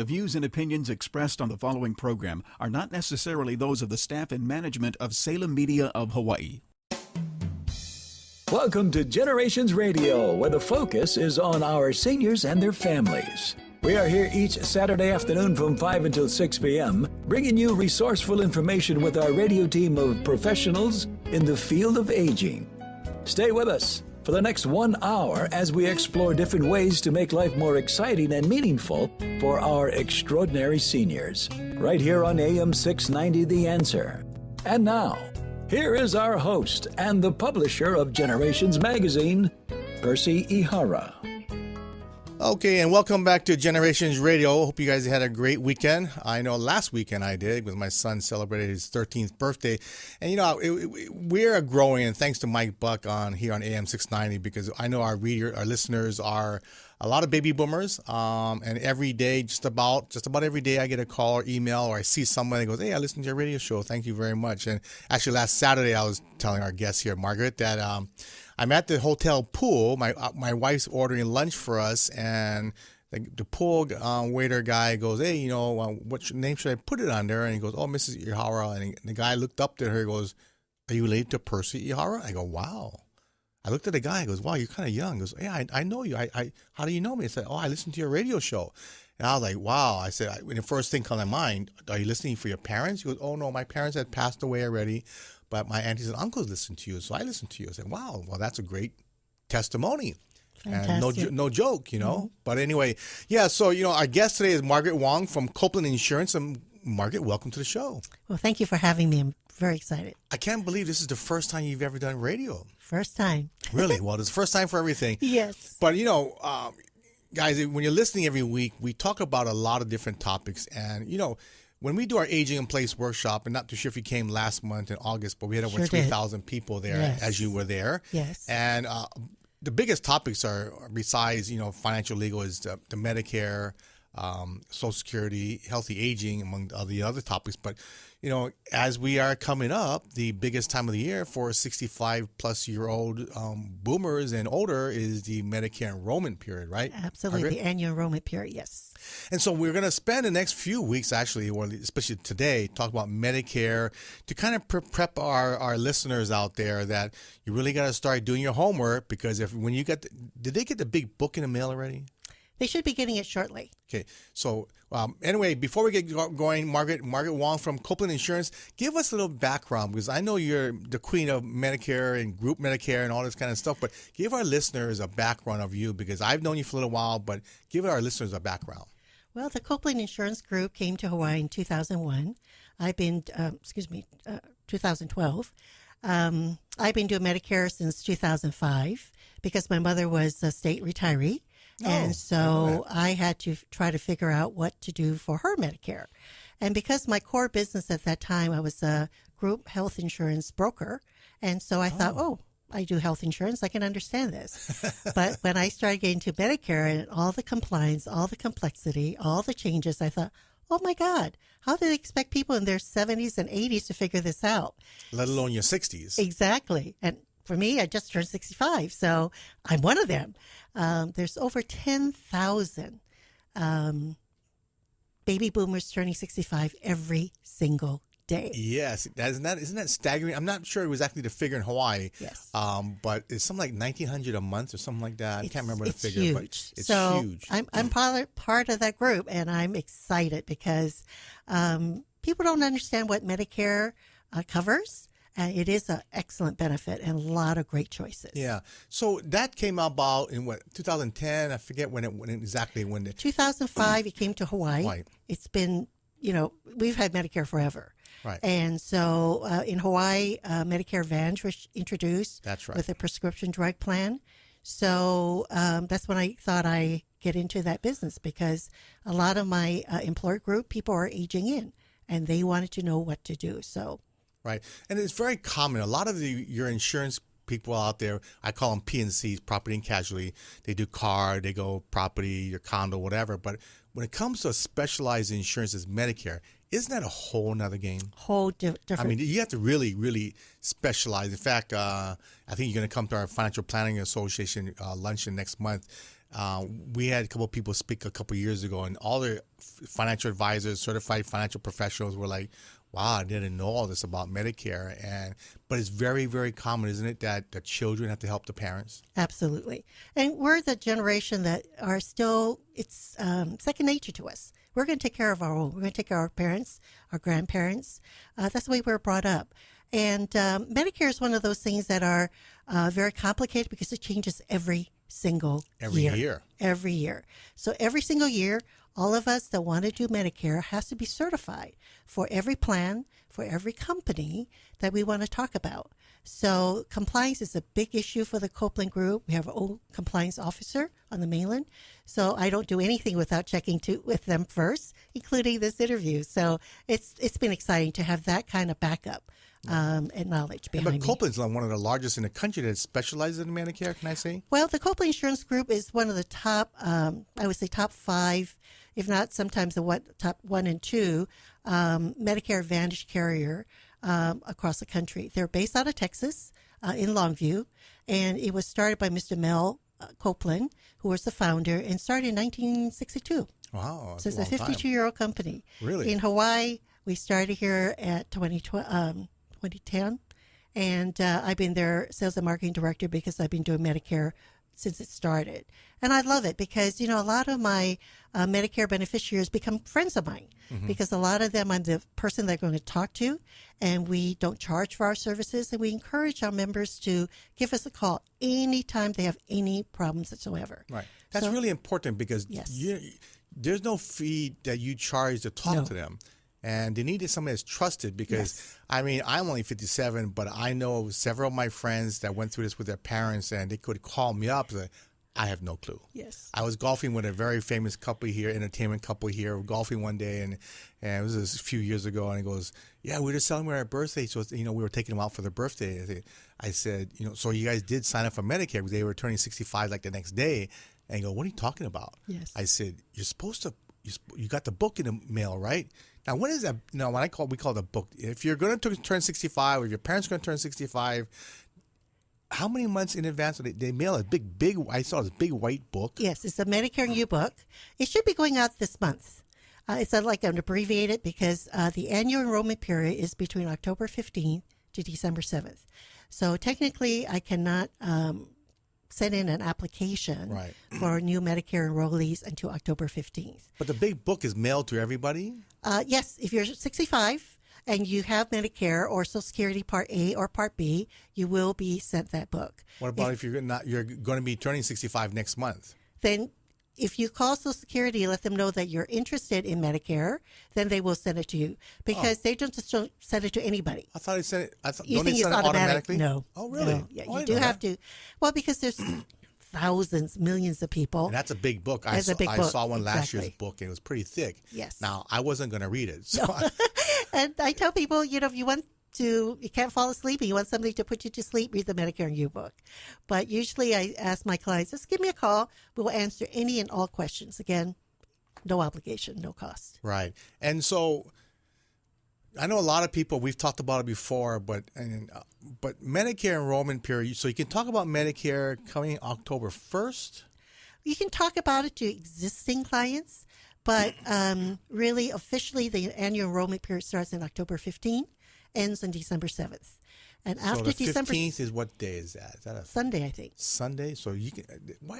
The views and opinions expressed on the following program are not necessarily those of the staff and management of Salem Media of Hawaii. Welcome to Generations Radio, where the focus is on our seniors and their families. We are here each Saturday afternoon from 5 until 6 p.m., bringing you resourceful information with our radio team of professionals in the field of aging. Stay with us for the next 1 hour as we explore different ways to make life more exciting and meaningful for our extraordinary seniors. Right here on AM 690 The Answer. And now, here is our host and the publisher of Generations Magazine, Percy Ihara. Okay, and welcome back to Generations Radio. Hope you guys had a great weekend. I know last weekend I did because my son celebrated his 13th birthday. And, you know, we're growing, and thanks to Mike Buck here on AM 690, because I know our listeners are a lot of baby boomers. And every day, just about every day, I get a call or email, or I see someone that goes, "Hey, I listened to your radio show. Thank you very much." And actually, last Saturday, I was telling our guest here, Margaret, that I'm at the hotel pool. My wife's ordering lunch for us, and the pool waiter guy goes, "Hey, you know, what name should I put it under?" And he goes, "Oh, Mrs. Ihara." And the guy looked up to her and goes, "Are you related to Percy Ihara?" I go, "Wow." I looked at the guy. He goes, "Wow, you're kind of young." He goes, "Yeah, I know you. How do you know me?" I said, "Oh, I listened to your radio show." And I was like, "Wow." I said, when the first thing comes to mind, "Are you listening for your parents?" He goes, "Oh, no, my parents had passed away already, but my aunties and uncles listened to you, so I listened to you." I said, "Wow, well, that's a great testimony." Fantastic. And no joke, you know. Mm-hmm. But anyway, yeah, so, you know, our guest today is Margaret Wong from Copeland Insurance. And Margaret, welcome to the show. Well, thank you for having me. I'm very excited. I can't believe this is the first time you've ever done radio. First time. Really? Well, it's the first time for everything. Yes. But, you know, guys, when you're listening every week, we talk about a lot of different topics. And, you know, when we do our Aging in Place workshop, and not too sure if you came last month in August, but we had over 3,000 people there, as you were there. Yes. And the biggest topics are, besides, you know, financial legal, is the Medicare, Social Security, healthy aging, among the other topics. But, you know, as we are coming up, the biggest time of the year for 65-plus-year-old boomers and older is the Medicare enrollment period, right? Absolutely, Margaret? the annual enrollment period, yes. And so we're going to spend the next few weeks, actually, or especially today, talk about Medicare to kind of prep our listeners out there that you really got to start doing your homework, because when you get did they get the big book in the mail already? They should be getting it shortly. Okay. So anyway, before we get going, Margaret Wong from Copeland Insurance, give us a little background, because I know you're the queen of Medicare and group Medicare and all this kind of stuff, but give our listeners a background of you, because I've known you for a little while, but give our listeners a background. Well, the Copeland Insurance Group came to Hawaii in 2001. 2012. I've been doing Medicare since 2005 because my mother was a state retiree. And so I had to try to figure out what to do for her Medicare. And because my core business at that time, I was a group health insurance broker. And so I thought, I do health insurance. I can understand this. But when I started getting to Medicare and all the compliance, all the complexity, all the changes, I thought, oh, my God, how do they expect people in their 70s and 80s to figure this out? Let alone your 60s. Exactly. And for me, I just turned 65, so I'm one of them. There's over 10,000 baby boomers turning 65 every single day. Yes, isn't that staggering? I'm not sure exactly the figure in Hawaii. Yes. But it's something like 1,900 a month or something like that. I can't remember the figure. Huge. But it's so huge. I'm part of that group, and I'm excited because people don't understand what Medicare covers. It is an excellent benefit and a lot of great choices. Yeah. So that came about in 2010? I forget when 2005, it came to Hawaii. It's been, we've had Medicare forever. Right. And so in Hawaii, Medicare Advantage was introduced. That's right. With a prescription drug plan. So that's when I thought I'd get into that business, because a lot of my employer group, people are aging in and they wanted to know what to do. So. Right. And it's very common. A lot of your insurance people out there, I call them P&Cs, property and casualty. They do car, they go property, your condo, whatever. But when it comes to a specialized insurance as Medicare, isn't that a whole nother game? Different. I mean, you have to really, really specialize. In fact, I think you're going to come to our Financial Planning Association luncheon next month. We had a couple of people speak a couple of years ago, and all the financial advisors, certified financial professionals were like, wow, I didn't know all this about Medicare. But it's very, very common, isn't it, that the children have to help the parents? Absolutely. And we're the generation that are still, it's second nature to us. We're going to take care of our own. We're going to take care of our parents, our grandparents. That's the way we're brought up. And Medicare is one of those things that are very complicated because it changes every single year. Every year. So every single year, all of us that want to do Medicare has to be certified for every plan, for every company that we want to talk about. So compliance is a big issue for the Copeland Group. We have an old compliance officer on the mainland. So I don't do anything without checking with them first, including this interview. So it's been exciting to have that kind of backup and knowledge behind me. But Copeland's one of the largest in the country that specializes in Medicare, can I say? Well, the Copeland Insurance Group is one of the top, I would say top 5, if not sometimes the top 1 and 2 Medicare Advantage carrier across the country. They're based out of Texas in Longview, and it was started by Mr. Mel Copeland, who was the founder, and started in 1962. Wow. So it's a 52-year-old company. Really? In Hawaii, we started here at 2010, and I've been their sales and marketing director because I've been doing Medicare since it started. And I love it because, a lot of my Medicare beneficiaries become friends of mine because a lot of them I'm the person they're going to talk to, and we don't charge for our services, and we encourage our members to give us a call anytime they have any problems whatsoever. Right. That's really important because there's no fee that you charge to talk to them. And they needed somebody that's trusted because, I mean, I'm only 57, but I know several of my friends that went through this with their parents, and they could call me up and say, I have no clue. Yes. I was golfing with a very famous couple here, entertainment couple here, golfing one day, and it was a few years ago, and he goes, yeah, we were just celebrating our birthday, so, we were taking them out for their birthday. I said, so you guys did sign up for Medicare because they were turning 65 like the next day. And he goes, what are you talking about? Yes. I said, you're supposed to, you got the book in the mail, right? Now, when is that? We call it a book. If you're going to turn 65, or if your parents are going to turn 65, how many months in advance do they mail a big? I saw this big white book. Yes, it's a Medicare and You book. It should be going out this month. It's like an abbreviated because the annual enrollment period is between October 15th to December 7th. So technically, I cannot send in an application for new Medicare enrollees until October 15th. But the big book is mailed to everybody? Yes, if you're 65 and you have Medicare or Social Security Part A or Part B, you will be sent that book. What about if you're going to be turning 65 next month? Then if you call Social Security and let them know that you're interested in Medicare, then they will send it to you because they don't just send it to anybody. I thought they sent it. You think it's automatically? No. Oh, really? No. Yeah, you do have to. Well, because there's thousands, millions of people. And that's a big book. I saw one last year's book, and it was pretty thick. Yes. Now, I wasn't going to read it. So and I tell people, if you can't fall asleep and you want somebody to put you to sleep, read the Medicare and You book. But usually I ask my clients, just give me a call. We will answer any and all questions. Again, no obligation, no cost. Right. And so I know a lot of people, we've talked about it before, but Medicare enrollment period, so you can talk about Medicare coming October 1st? You can talk about it to existing clients, but really officially the annual enrollment period starts on October 15th, ends on December 7th. And after the December 15th is what day is that? Is that a Sunday, I think. Sunday? So you can.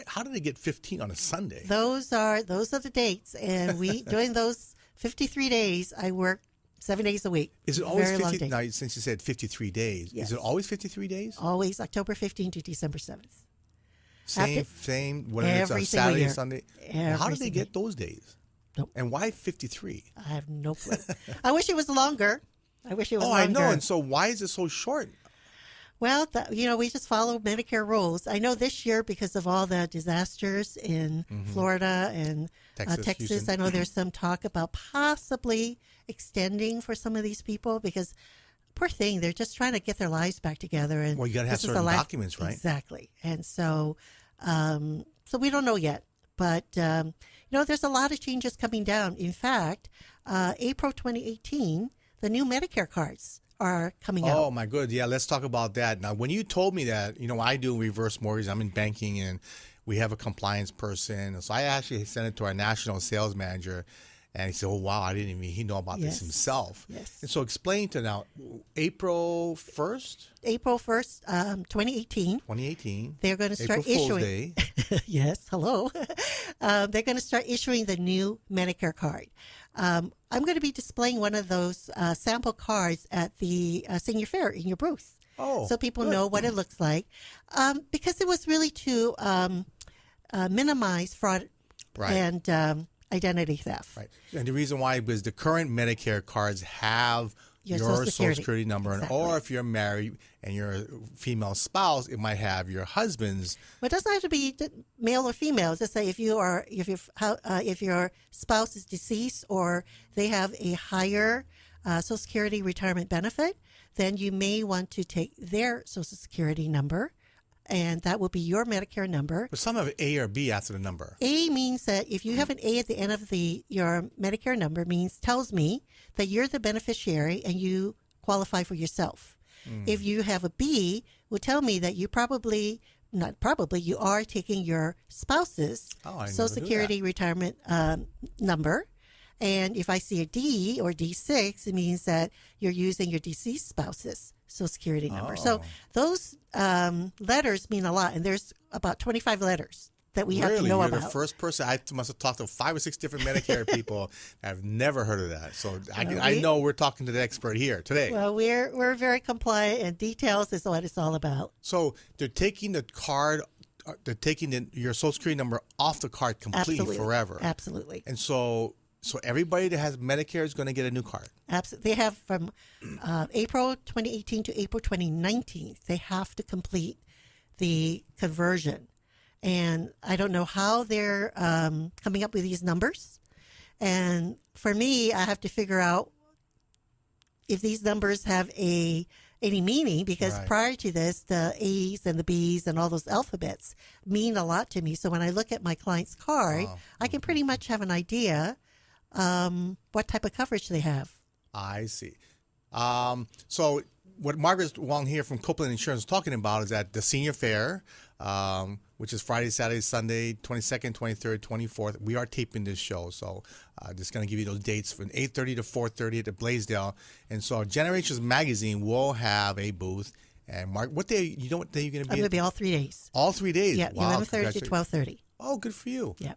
How did they get 15 on a Sunday? Those are the dates, and during those 53 days, I work 7 days a week. Is it always 50? Now, since you said 53 days, yes. Is it always 53 days? Always October 15th to December 7th. Same. Whether it's a Saturday or Sunday. How did they get those days? Nope. And why 53? I have no clue. I wish it was longer. longer. I know. And so why is it so short? Well, we just follow Medicare rules. I know this year because of all the disasters in Florida and Texas, I know there's some talk about possibly extending for some of these people because, poor thing, they're just trying to get their lives back together. And you got to have certain documents, right? Exactly. And so we don't know yet. But, there's a lot of changes coming down. In fact, April 2018, the new Medicare cards are coming out. Oh, my good. Yeah, let's talk about that. Now, when you told me that, I do reverse mortgage. I'm in banking. And we have a compliance person. So I actually sent it to our national sales manager, and he said, "Oh wow, I didn't even he know about this himself." Yes. And so explain to now, April 1st, April 1st, 2018. 2018. They're going to start April Fool's issuing. Day. Yes, hello. They're going to start issuing the new Medicare card. I'm going to be displaying one of those sample cards at the senior fair in your booth. Oh, so people good. know what it looks like. Because it was really to minimize fraud Right. and identity theft. Right. And the reason why is the current Medicare cards have Your your Social Social Security. Security number, Exactly. or if you're married and you're a female spouse, it might have your husband's. But it doesn't have to be male or female. Just say if your spouse is deceased or they have a higher Social Security retirement benefit, then you may want to take their Social Security number, and that will be your Medicare number. But some have A or B after the number. A means that if you have an A at the end of your Medicare number, tells me that you're the beneficiary and you qualify for yourself. If you have a B, will tell me that you you are taking your spouse's Social Security retirement number. And if I see a D or D6, it means that you're using your deceased spouse's Social Security number. So those letters mean a lot. And there's about 25 letters that we have to know You're about. the first person. I must have talked to 5 or 6 different Medicare people. I've never heard of that. So I know we're talking to the expert here today. Well, we're very compliant, and details is what it's all about. So they're taking the card, they're taking your Social Security number off the card completely Absolutely. forever. Absolutely. And so everybody that has Medicare is going to get a new card. Absolutely. They have from April 2018 to April 2019, they have to complete the conversion. And I don't know how they're coming up with these numbers. And for me, I have to figure out if these numbers have any meaning, because prior to this, the A's and the B's and all those alphabets mean a lot to me. So when I look at my client's card, I can pretty much have an idea what type of coverage they have. I see. So what Margaret Wong here from Copeland Insurance is talking about is at the senior fair, which is Friday, Saturday, Sunday, 22nd, 23rd, 24th. We are taping this show, so just going to give you those dates from 8:30 to 4:30 at the Blaisdell. And so Generations Magazine will have a booth. And Mark, what day? You know what day you're going to be? I'm going to be all 3 days. All 3 days. Yeah, Wow, 11:30 to 12:30. Oh, good for you. Yeah.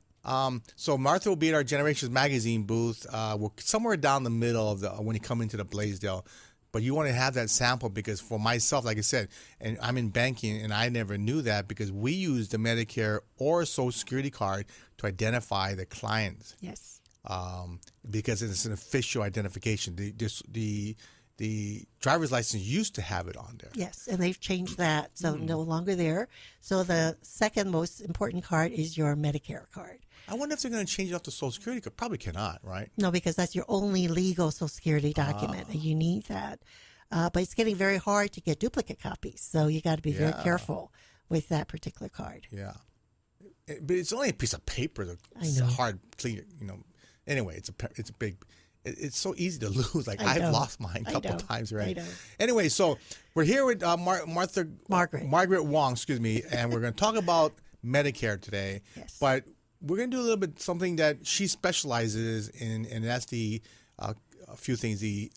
So Martha will be at our Generations Magazine booth. We're somewhere down the middle of when you come into the Blaisdell. But you want to have that sample, because for myself, like I said, and I'm in banking, and I never knew that, because we use the Medicare or Social Security card to identify the client. Yes. Because it's an official identification. The driver's license used to have it on there. Yes, and they've changed that, so no longer there. So the second most important card is your Medicare card. I wonder if they're going to change it off the Social Security card. Probably cannot, right? No, because that's your only legal Social Security document, and you need that. But it's getting very hard to get duplicate copies, so you got to be very careful with that particular card. Yeah. But it's only a piece of paper. It's I know. hard, clean. Anyway, it's a big. It's so easy to lose. Like I know. I've lost mine a couple know. times, right? I know. Anyway, so we're here with Margaret Wong, excuse me, and we're going to talk about Medicare today. Yes. But we're going to do a little bit something that she specializes in, and that's a few things: the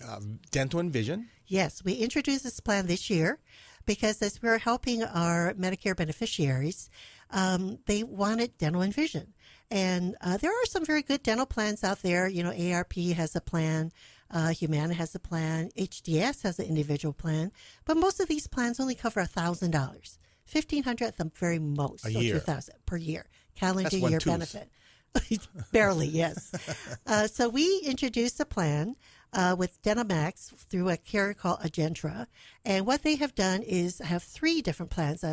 dental and vision. Yes, we introduced this plan this year because as we're helping our Medicare beneficiaries, they wanted dental and vision. And there are some very good dental plans out there. You know, ARP has a plan, Humana has a plan, HDS has an individual plan. But most of these plans only cover $1,000, $1,500 at the very most. A year. $2,000 per year, calendar That's one year tooth. benefit. Barely, yes. So we introduced a plan with DentaMax through a carrier called Agentra. And what they have done is have 3 different plans,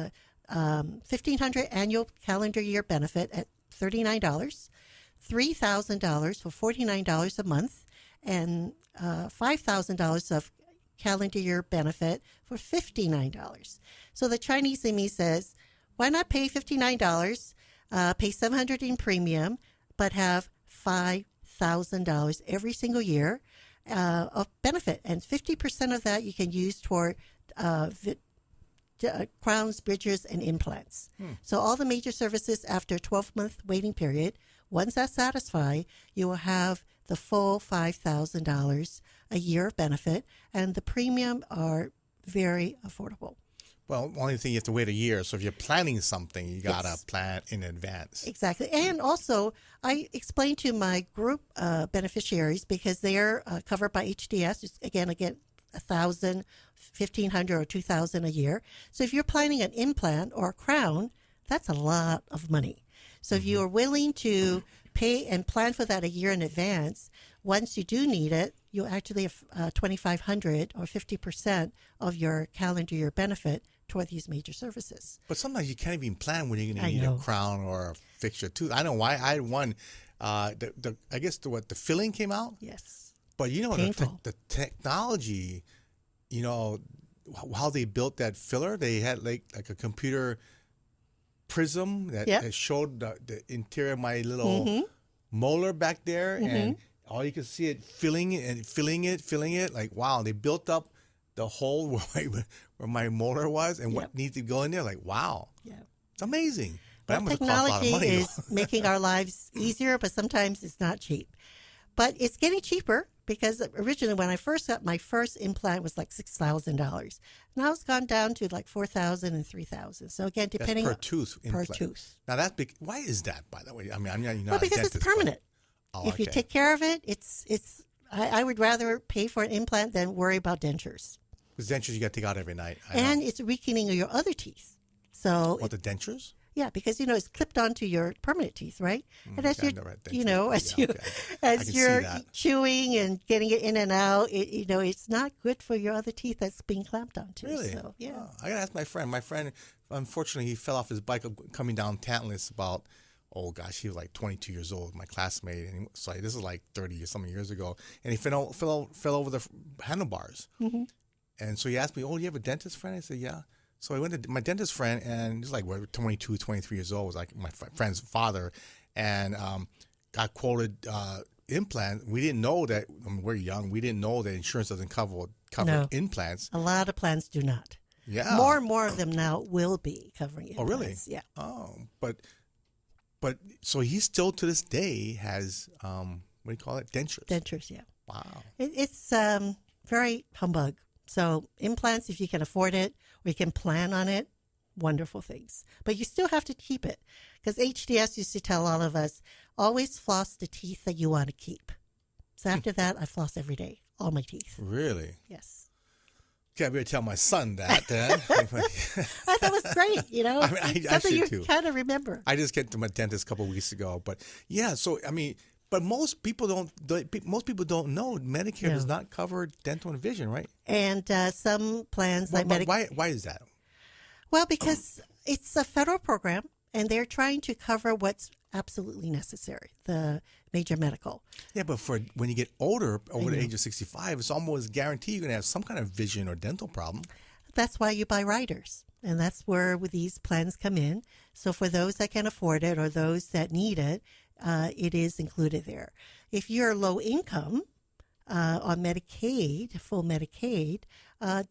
$1,500 annual calendar year benefit at $39, $3,000 for $49 a month, and $5,000 of calendar year benefit for $59. So the Chinese in me says, why not pay $59, pay $700 in premium, but have $5,000 every single year of benefit, and 50% of that you can use toward crowns, bridges, and implants. So all the major services after a 12-month waiting period, once that's satisfied, you will have the full $5,000 a year of benefit, and the premium are very affordable. Well, only thing you have to wait a year. So if you're planning something, you got to plan in advance. Exactly. And also, I explained to my group beneficiaries, because they're covered by HDS, it's, again, $1,000, $1,500, or $2,000 a year. So if you're planning an implant or a crown, that's a lot of money. So if you are willing to pay and plan for that a year in advance, once you do need it, you'll actually have $2,500 or 50% of your calendar year benefit toward these major services. But sometimes you can't even plan when you're going to need a crown or a fixture tooth. I know why I had one. I guess the filling came out. Yes. But you know the technology, you know how they built that filler. They had like a computer prism that showed the interior of my little molar back there, and all you could see it filling it. Like, wow, they built up the hole where my molar was and what needs to go in there. Like, wow, it's amazing. But well, technology is making our lives easier, but sometimes it's not cheap. But it's getting cheaper, because originally when I first got my first implant was like $6,000. Now it's gone down to like $4,000 and $3,000. So again, depending per tooth. Per tooth. Now that's big. Why is that, by the way? I mean, I'm not well, because dentist, it's permanent. But, if you take care of it, it's. I would rather pay for an implant than worry about dentures. Because dentures you got to take out every night. And it's weakening of your other teeth. So what, the dentures? Yeah, because it's clipped onto your permanent teeth, right? And as you're chewing and getting it in and out, it's not good for your other teeth that's being clamped onto. Really? So, yeah. Oh, I gotta ask my friend. My friend, unfortunately, he fell off his bike coming down Tantalus about, oh gosh, he was like 22 years old, my classmate. And this is like 30 or something years ago, and he fell over the handlebars. And so he asked me, "Oh, do you have a dentist friend?" I said, "Yeah." So I went to my dentist friend, and he's like 22, 23 years old. It was like my friend's father, and got quoted implant. We didn't know that. I mean, we're young. We didn't know that insurance doesn't cover implants. A lot of plans do not. Yeah. More and more of them now will be covering implants. Oh, really? Yeah. Oh, but so he still to this day has what do you call it? Dentures. Dentures, yeah. Wow. It's very humbug. So implants, if you can afford it, or you can plan on it, wonderful things. But you still have to keep it, because HDS used to tell all of us, always floss the teeth that you want to keep. So after that, I floss every day, all my teeth. Really? Yes. Okay, I better tell my son that then. I thought it was great, I mean, something you too. kind of remember. I just came to my dentist a couple of weeks ago, but yeah. So I mean, but most people don't know Medicare does not cover dental and vision, right? And some plans like Medicare. Why is that? Well, because it's a federal program, and they're trying to cover what's absolutely necessary, the major medical. Yeah, but for when you get older, over the age of 65, it's almost guaranteed you're going to have some kind of vision or dental problem. That's why you buy riders, and that's where these plans come in. So for those that can afford it or those that need it, it is included there. If you're low income on Medicaid, full Medicaid,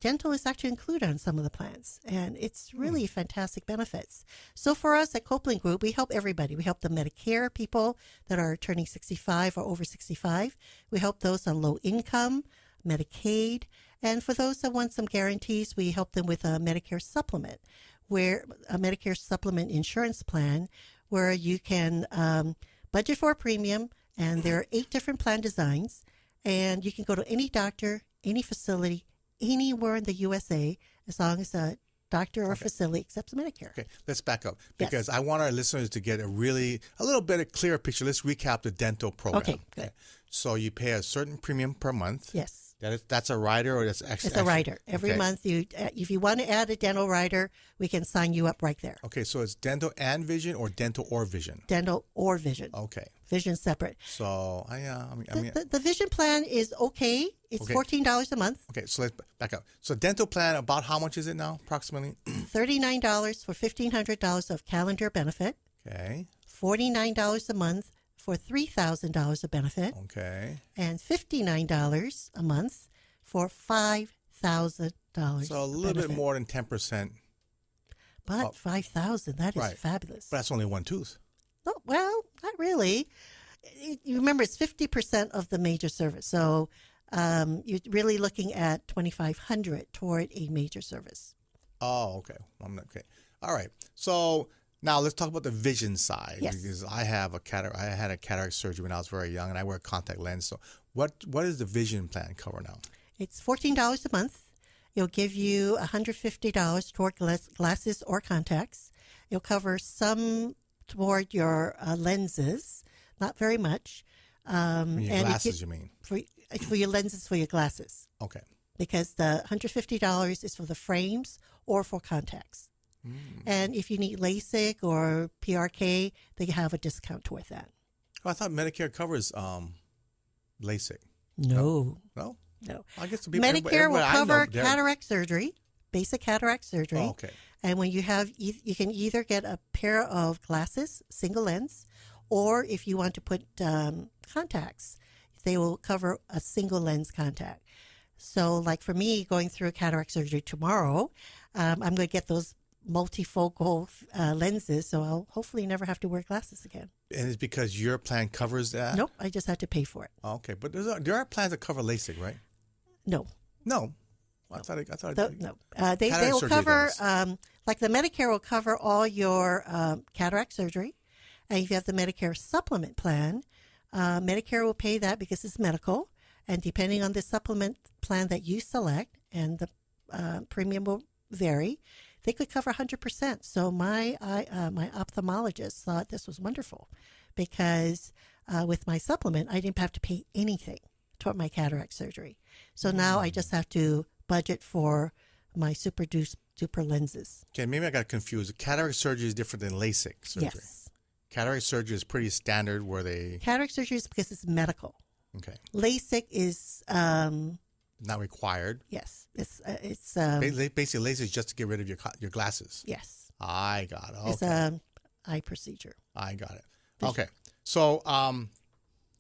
dental is actually included on some of the plans, and it's really fantastic benefits. So for us at Copeland Group, we help everybody. We help the Medicare people that are turning 65 or over 65. We help those on low income, Medicaid, and for those that want some guarantees, we help them with a Medicare supplement, where a Medicare supplement insurance plan, where you can budget for a premium, and there are 8 different plan designs, and you can go to any doctor, any facility, anywhere in the USA, as long as a doctor or facility accepts Medicare. Okay, let's back up, because I want our listeners to get a little bit of clearer picture. Let's recap the dental program. Okay, good. So you pay a certain premium per month. Yes. That's a rider, or that's actually... It's a rider. Every month, if you want to add a dental rider, we can sign you up right there. Okay, so it's dental and vision, or dental or vision? Dental or vision. Okay. Vision separate. So, the vision plan is okay. It's $14 a month. Okay, so let's back up. So dental plan, about how much is it now, approximately? $39 for $1,500 of calendar benefit. Okay. $49 a month for $3,000 of benefit. Okay. And $59 a month for $5,000. So a little bit more than 10% But 5,000, that is right. fabulous. But that's only one tooth. Oh, well, not really. You remember, it's 50% of the major service. So you're really looking at 2,500 toward a major service. Oh, okay. Okay. All right. So now let's talk about the vision side. Yes. Because I had a cataract surgery when I was very young, and I wear contact lens. So what does the vision plan cover now? It's $14 a month. It'll give you $150 toward glasses or contacts. It'll cover some toward your lenses, not very much. Your glasses, you mean? For your lenses, for your glasses. Okay. Because the $150 is for the frames or for contacts. And if you need LASIK or PRK, they have a discount toward that. Oh, I thought Medicare covers LASIK. No. No? No. I guess the people, Medicare will cover they're- cataract surgery, basic cataract surgery. Oh, okay. And when you have, you can either get a pair of glasses, single lens, or if you want to put contacts, they will cover a single lens contact. So like for me, going through cataract surgery tomorrow, I'm going to get those multifocal lenses, so I'll hopefully never have to wear glasses again. And it's because your plan covers that? Nope, I just had to pay for it. Oh, okay. But there are plans that cover LASIK, right? No. No. I thought No. They will cover, like the Medicare will cover all your cataract surgery. And if you have the Medicare supplement plan, Medicare will pay that because it's medical. And depending on the supplement plan that you select, and the premium will vary, they could cover 100%. So my ophthalmologist thought this was wonderful because with my supplement, I didn't have to pay anything toward my cataract surgery. So now I just have to budget for my super duper lenses. Okay, maybe I got confused. Cataract surgery is different than LASIK surgery. Yes. Cataract surgery is pretty standard where they... Cataract surgery is because it's medical. Okay. LASIK is... not required. Yes. It's basically, LASIK is just to get rid of your glasses. yes. I got it. Okay. It's an eye procedure. I got it. Okay. So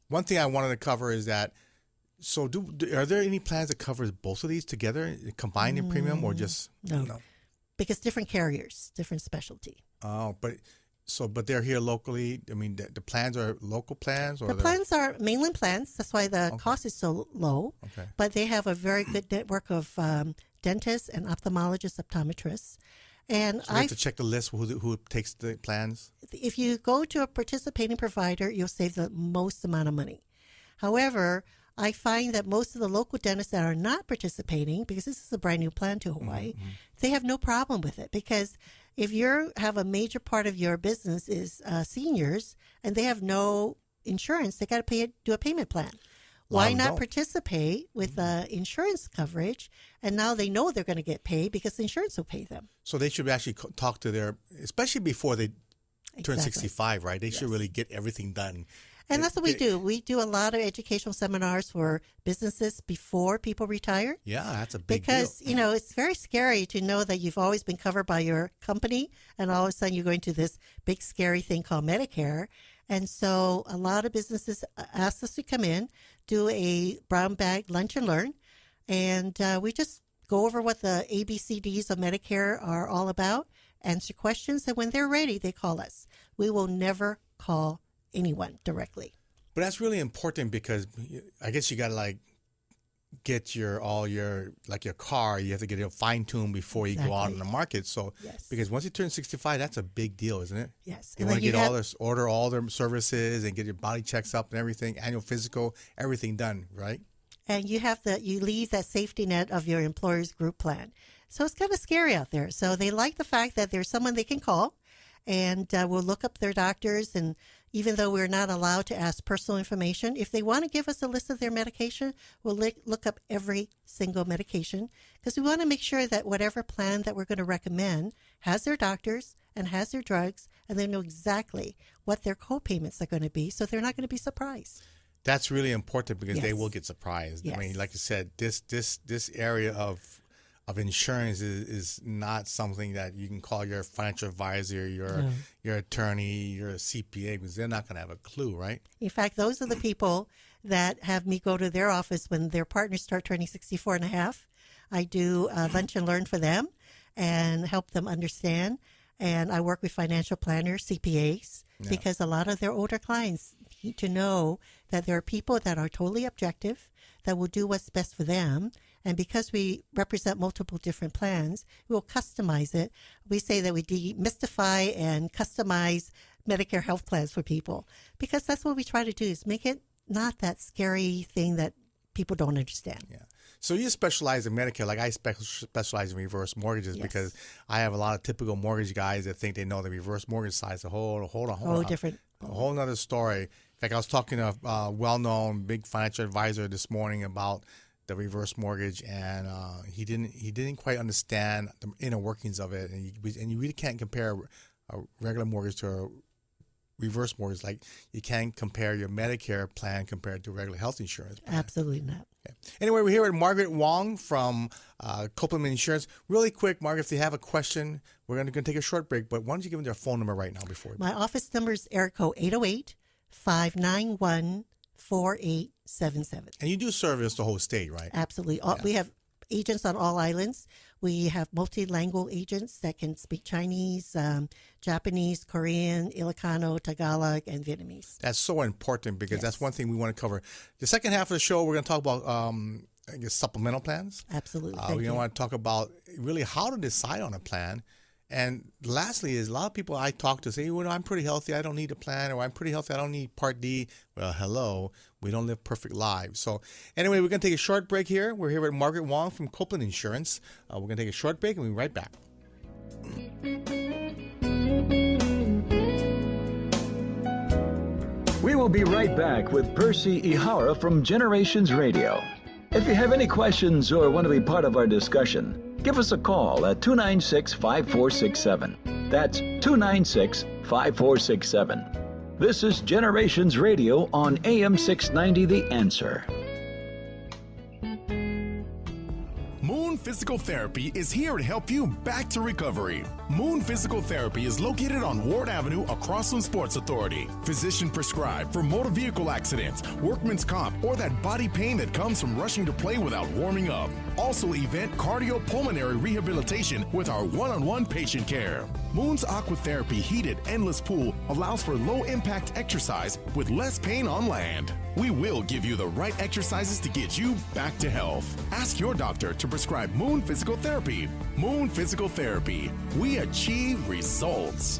one thing I wanted to cover is that, so are there any plans that covers both of these together, combined in premium, or just... No. Because different carriers, different specialty. Oh, but they're here locally. I mean, the plans are local plans, or The plans are mainland plans. That's why the Okay. cost is so low. Okay. But they have a very good network of dentists and ophthalmologists, optometrists. And So we have to check the list who takes the plans. if you go to a participating provider, you'll save the most amount of money. However, I find that most of the local dentists that are not participating, because this is a brand new plan to Hawaii, they have no problem with it. Because if you have a major part of your business is seniors and they have no insurance, they got to do a payment plan. Why them not don't. participate with insurance coverage? And now they know they're going to get paid because the insurance will pay them. So they should actually talk to especially before they turn Exactly. 65, right? They should really get everything done. And that's what we do. We do a lot of educational seminars for businesses before people retire. Yeah, that's a big Because, deal. it's very scary to know that you've always been covered by your company and all of a sudden you're going to this big scary thing called Medicare. And so a lot of businesses ask us to come in, do a brown bag lunch and learn, and we just go over what the ABCDs of Medicare are all about, answer questions, and when they're ready, they call us. We will never call anyone directly. But that's really important because I guess you got to get your car, you have to get it fine-tuned before you go out Exactly. in the market. So Yes. because once you turn 65, that's a big deal, isn't it? Yes. You And want then to get order all their services and get your body checks up and everything, annual physical, everything done, right? And you leave that safety net of your employer's group plan. So it's kind of scary out there. So they like the fact that there's someone they can call, and we'll look up their doctors. And even though we're not allowed to ask personal information, if they want to give us a list of their medication, we'll look up every single medication because we want to make sure that whatever plan that we're going to recommend has their doctors and has their drugs, and they know exactly what their co-payments are going to be, so they're not going to be surprised. That's really important because they Yes. will get surprised. I mean, Yes. like I said, this area of insurance is not something that you can call your financial advisor, your attorney, your CPA, because they're not going to have a clue, right? In fact, those are the people that have me go to their office when their partners start turning 64 and a half. I do lunch and learn for them and help them understand. And I work with financial planners, CPAs, because a lot of their older clients need to know that there are people that are totally objective, that will do what's best for them. And because we represent multiple different plans, we'll customize it. We say that we demystify and customize Medicare health plans for people, because that's what we try to do, is make it not that scary thing that people don't understand. Yeah. So you specialize in Medicare, like I specialize in reverse mortgages, because I have a lot of typical mortgage guys that think they know the reverse mortgage side. So hold on. Different. A whole nother story. In fact, I was talking to a well-known big financial advisor this morning about the reverse mortgage, and he didn't quite understand the inner workings of it, and you really can't compare a regular mortgage to a reverse mortgage. Like, you can't compare your Medicare plan compared to regular health insurance plan. Absolutely not. Okay. Anyway, we're here with Margaret Wong from Copeland Insurance. Really quick, Margaret, if you have a question, we're going to take a short break, but why don't you give them their phone number right now before we... My office number is area code 808-591-4877. And you do service the whole state, right? Absolutely. We have agents on all islands. We have multilingual agents that can speak Chinese, Japanese, Korean, Ilocano, Tagalog, and Vietnamese. That's so important, because that's one thing we want to cover. The second half of the show, we're going to talk about, I guess, supplemental plans. Absolutely. We're going to want to talk about really how to decide on a plan. And lastly, is a lot of people I talk to say, well, I'm pretty healthy, I don't need a plan, or I'm pretty healthy, I don't need Part D. Well, hello, we don't live perfect lives. So anyway, we're going to take a short break here. We're here with Margaret Wong from Copeland Insurance. We're going to take a short break, and we'll be right back. We will be right back with Percy Ihara from Generations Radio. If you have any questions or want to be part of our discussion, give us a call at 296-5467. That's 296-5467. This is Generations Radio on AM 690 The Answer. Moon Physical Therapy is here to help you back to recovery. Moon Physical Therapy is located on Ward Avenue across from Sports Authority. Physician prescribed for motor vehicle accidents, workman's comp, or that body pain that comes from rushing to play without warming up. Also event cardiopulmonary rehabilitation with our one-on-one patient care. Moon's Aquatherapy heated endless pool allows for low-impact exercise with less pain on land. We will give you the right exercises to get you back to health. Ask your doctor to prescribe Moon Physical Therapy. Moon Physical Therapy. We achieve results.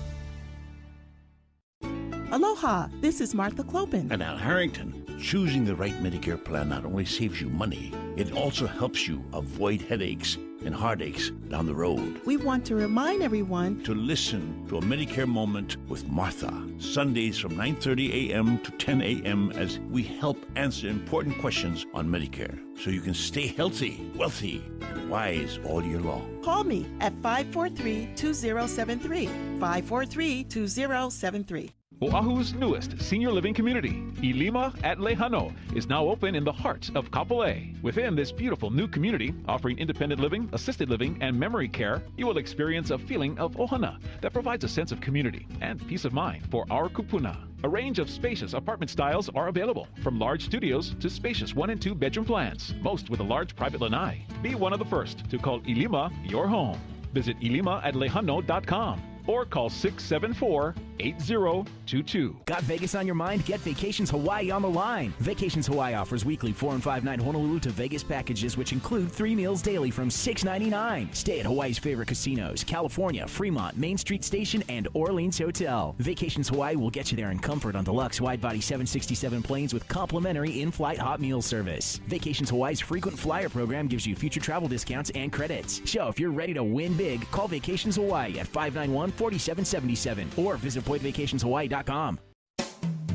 Aloha, this is Martha Clopin. And Al Harrington. Choosing the right Medicare plan not only saves you money, it also helps you avoid headaches and heartaches down the road. We want to remind everyone to listen to a Medicare Moment with Martha, Sundays from 9:30 a.m. to 10 a.m. as we help answer important questions on Medicare so you can stay healthy, wealthy, and wise all year long. Call me at 543-2073, 543-2073. Oahu's newest senior living community, Ilima at Lejano, is now open in the heart of Kapolei. Within this beautiful new community, offering independent living, assisted living, and memory care, you will experience a feeling of ohana that provides a sense of community and peace of mind for our kupuna. A range of spacious apartment styles are available, from large studios to spacious 1- and 2-bedroom plans, most with a large private lanai. Be one of the first to call Ilima your home. Visit ilimaAtlejano.com or call 674-8022. Got Vegas on your mind? Get Vacations Hawaii on the line. Vacations Hawaii offers weekly 4- and 5-night Honolulu to Vegas packages, which include 3 meals daily from $6.99. Stay at Hawaii's favorite casinos: California, Fremont, Main Street Station, and Orleans Hotel. Vacations Hawaii will get you there in comfort on deluxe wide-body 767 planes with complimentary in-flight hot meal service. Vacations Hawaii's frequent flyer program gives you future travel discounts and credits. So if you're ready to win big, call Vacations Hawaii at 591-4777 or visit PointVacationsHawaii.com.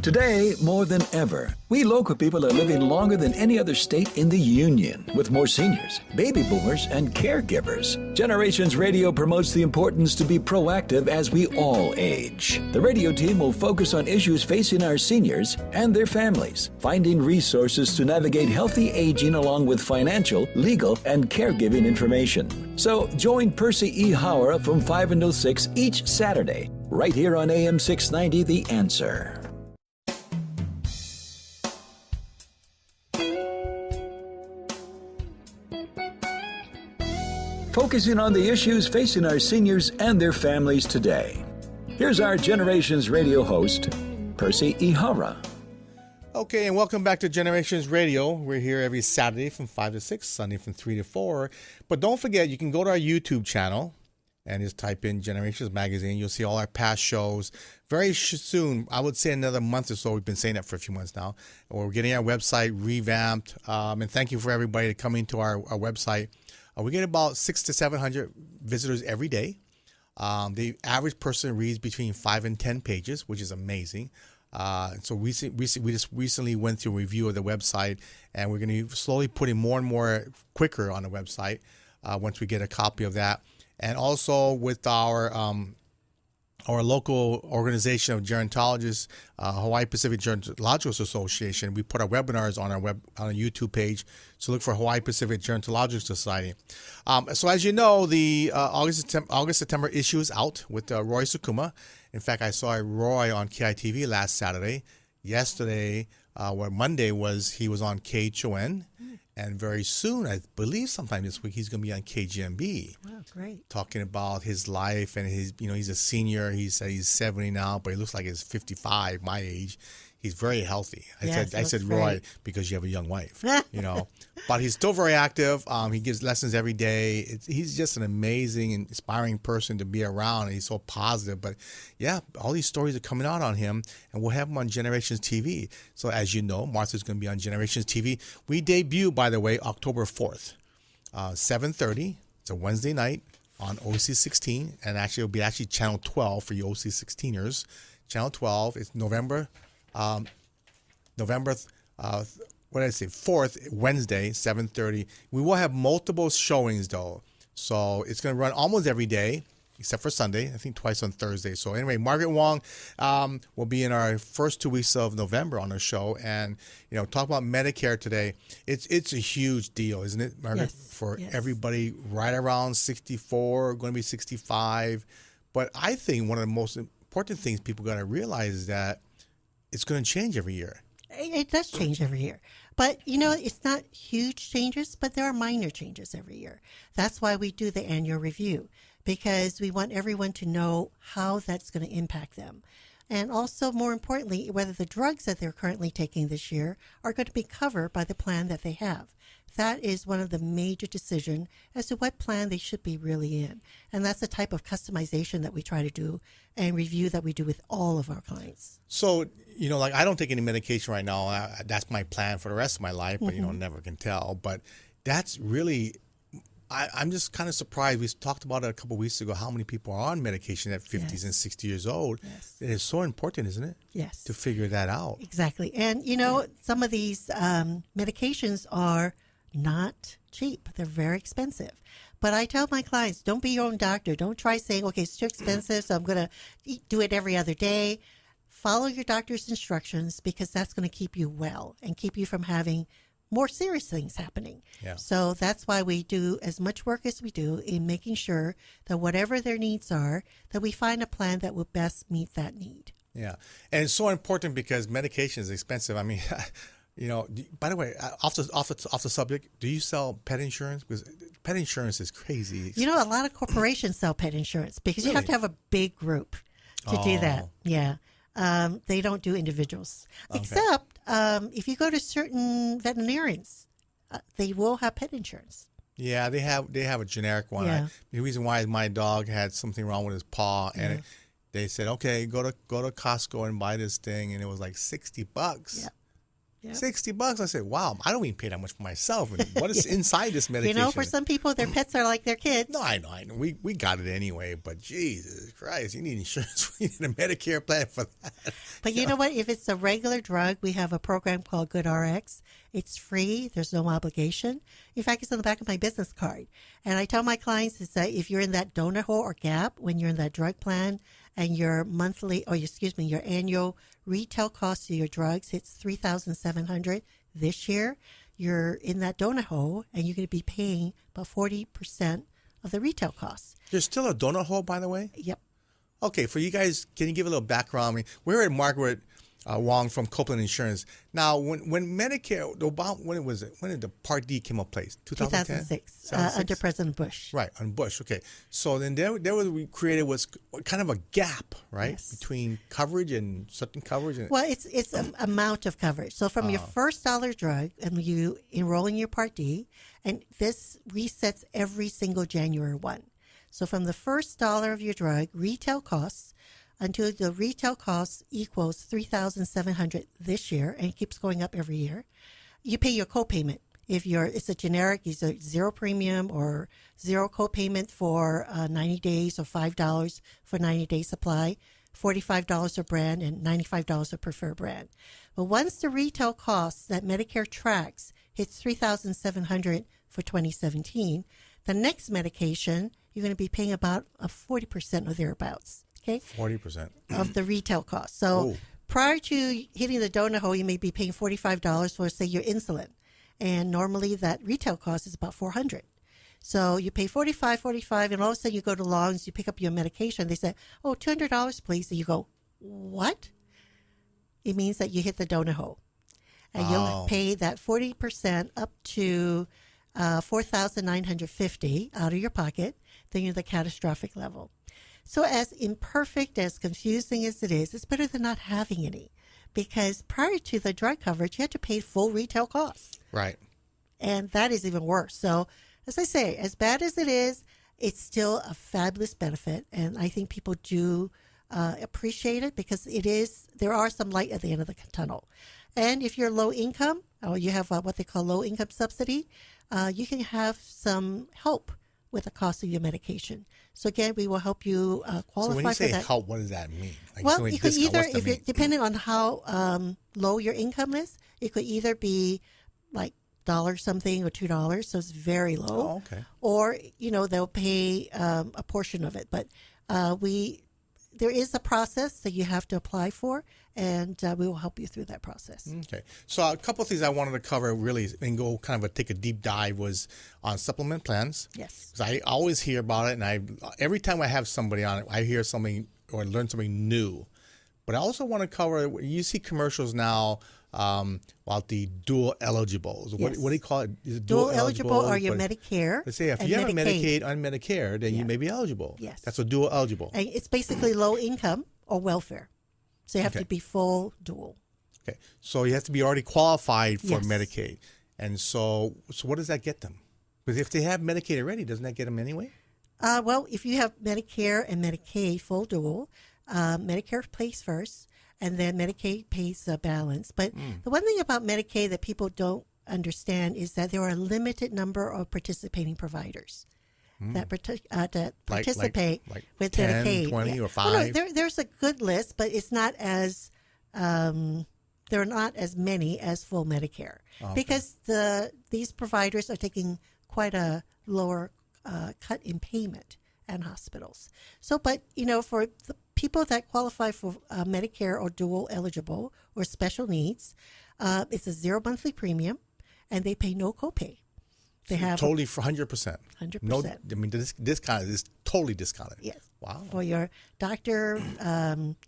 Today, more than ever, we local people are living longer than any other state in the Union, with more seniors, baby boomers, and caregivers. Generations Radio promotes the importance to be proactive as we all age. The radio team will focus on issues facing our seniors and their families, finding resources to navigate healthy aging along with financial, legal, and caregiving information. So join Percy Ihara from 5 until 6 each Saturday, right here on AM 690 The Answer. focusing on the issues facing our seniors and their families today. Here's our Generations Radio host, Percy Ihara. Okay, and welcome back to Generations Radio. We're here every Saturday from 5 to 6, Sunday from 3 to 4. But don't forget, you can go to our YouTube channel and just type in Generations Magazine. You'll see all our past shows. Very soon, I would say another month or so. We've been saying that for a few months now. We're getting our website revamped. And thank you for everybody coming to our website. We get about 600 to 700 visitors every day. The average person reads between 5 and 10 pages, which is amazing. So we just recently went through a review of the website, and we're going to slowly putting more and more quicker on the website once we get a copy of that. And also with our local organization of gerontologists, Hawaii Pacific Gerontological Association, we put our webinars on our YouTube page. So look for Hawaii Pacific Gerontological Society. So as you know, the August-September issue is out with Roy Sukuma. In fact, I saw Roy on KITV last Saturday. Yesterday, Monday he was on KHON. And very soon, I believe sometime this week, he's going to be on KGMB. Wow, great. Talking about his life and he's a senior. He said he's 70 now, but he looks like he's 55, my age. He's very healthy. I said, Roy, because you have a young wife, but he's still very active. He gives lessons every day. He's just an amazing and inspiring person to be around. And he's so positive. But yeah, all these stories are coming out on him, and we'll have him on Generations TV. So as you know, Martha's going to be on Generations TV. We debut, by the way, October 4th, 7:30. It's a Wednesday night on OC16, and actually it'll be Channel 12 for you OC16ers. Channel 12. It's November 4th, Wednesday, 7:30. We will have multiple showings, though. So it's going to run almost every day, except for Sunday. I think twice on Thursday. So anyway, Margaret Wong will be in our first 2 weeks of November on the show. And, talk about Medicare today. It's a huge deal, isn't it, Margaret? Yes, for everybody right around 64, going to be 65. But I think one of the most important things people got to realize is that it's going to change every year. It does change every year. But, it's not huge changes, but there are minor changes every year. That's why we do the annual review, because we want everyone to know how that's going to impact them. And also, more importantly, whether the drugs that they're currently taking this year are going to be covered by the plan that they have. That is one of the major decisions as to what plan they should be really in. And that's the type of customization that we try to do and review that we do with all of our clients. So, I don't take any medication right now. That's my plan for the rest of my life, but, never can tell. But that's really, I'm just kind of surprised. We talked about it a couple of weeks ago, how many people are on medication at 50s and 60 years old. Yes. It is so important, isn't it? Yes. To figure that out. Exactly. And, some of these medications are not cheap. They're very expensive. But I tell my clients, don't be your own doctor. Don't try saying, okay, it's too expensive, so I'm going to do it every other day. Follow your doctor's instructions, because that's going to keep you well and keep you from having more serious things happening. Yeah. So that's why we do as much work as we do in making sure that whatever their needs are, that we find a plan that will best meet that need. Yeah. And it's so important because medication is expensive. I mean, by the way, off the subject, do you sell pet insurance? Because pet insurance is crazy. A lot of corporations sell pet insurance because you have to have a big group to do that. Yeah. They don't do individuals. Okay. Except if you go to certain veterinarians, they will have pet insurance. Yeah, they have a generic one. Yeah. The reason why is my dog had something wrong with his paw, and they said, okay, go to Costco and buy this thing, and it was like $60. Yeah. Yep. $60. I said, wow, I don't even pay that much for myself. And what is inside this medication? For some people, their pets are like their kids. No, I know. We got it anyway. But Jesus Christ, you need insurance. You need a Medicare plan for that. But you know what? If it's a regular drug, we have a program called Good RX. It's free. There's no obligation. In fact, it's on the back of my business card. And I tell my clients is that if you're in that donut hole or gap when you're in that drug plan and your your annual retail cost of your drugs hits $3,700 this year, you're in that donut hole and you're going to be paying about 40% of the retail costs. There's still a donut hole, by the way? Yep. Okay, for you guys, can you give a little background? I mean, we're at Margaret Wong from Copeland Insurance. Now, when Medicare, about when was it? When did the Part D came up place? 2006, under President Bush. Right, on Bush. Okay, so then there was we created was kind of a gap, right, Yes. between coverage and certain coverage. Well, it's an amount of coverage. So from your first dollar drug, and you enroll in your Part D, and this resets every single January 1. So from the first dollar of your drug, retail costs, until the retail cost equals $3,700 this year, and it keeps going up every year, you pay your copayment. If it's a generic, it's a zero premium or zero copayment for 90 days, or $5 for 90-day supply, $45 a brand, and $95 a preferred brand. But once the retail cost that Medicare tracks hits $3,700 for 2017, the next medication, you're going to be paying about 40% or thereabouts. Okay? 40% of the retail cost. So prior to hitting the donut hole, you may be paying $45 for, say, your insulin. And normally that retail cost is about $400. So you pay $45, and all of a sudden you go to Longs, you pick up your medication. They say, oh, $200, please. And you go, what? It means that you hit the donut hole. And you'll pay that 40% up to $4,950 out of your pocket. Then you're the catastrophic level. So as imperfect, as confusing as it is, it's better than not having any, because prior to the drug coverage, you had to pay full retail costs. Right. And that is even worse. So as I say, as bad as it is, it's still a fabulous benefit. And I think people do appreciate it, because there are some light at the end of the tunnel. And if you're low income, or you have what they call low income subsidy, you can have some help with the cost of your medication. So again, we will help you qualify for that. So when you say help, what does that mean? Like, well, so you could either, depending on Mm-hmm. how low your income is, it could either be like $1 something or $2, so it's very low. Oh, okay. Or they'll pay a portion of it, but there is a process that you have to apply for, and we will help you through that process. Okay. So a couple of things I wanted to cover really and go kind of take a deep dive was on supplement plans. Yes. 'Cause I always hear about it, and every time I have somebody on it, I hear something or learn something new. But I also want to cover, you see commercials now about the dual eligibles. Yes. What do you call it? Is it Dual eligible are your But Medicare. let's say if and you have a Medicaid. Medicaid and Medicare, then you may be eligible. Yes. That's a dual eligible. And it's basically low income or welfare. So you have to be full dual. Okay. So you have to be already qualified for Yes. Medicaid. And so what does that get them? Because if they have Medicaid already, doesn't that get them anyway? Well, if you have Medicare and Medicaid full dual, Medicare pays first, and then Medicaid pays the balance. But the one thing about Medicaid that people don't understand is that there are a limited number of participating providers that participate like with 10, Medicaid. 20, or 5? Well, no, there's a good list, but it's not as there are not as many as full Medicare, because these providers are taking quite a lower cut in payment and hospitals. So, but for the people that qualify for Medicare or dual eligible or special needs, it's a 0 monthly premium, and they pay no copay. They have totally for 100%. 100%. No, I mean this discount is totally discounted. Yes. Wow. For your doctor,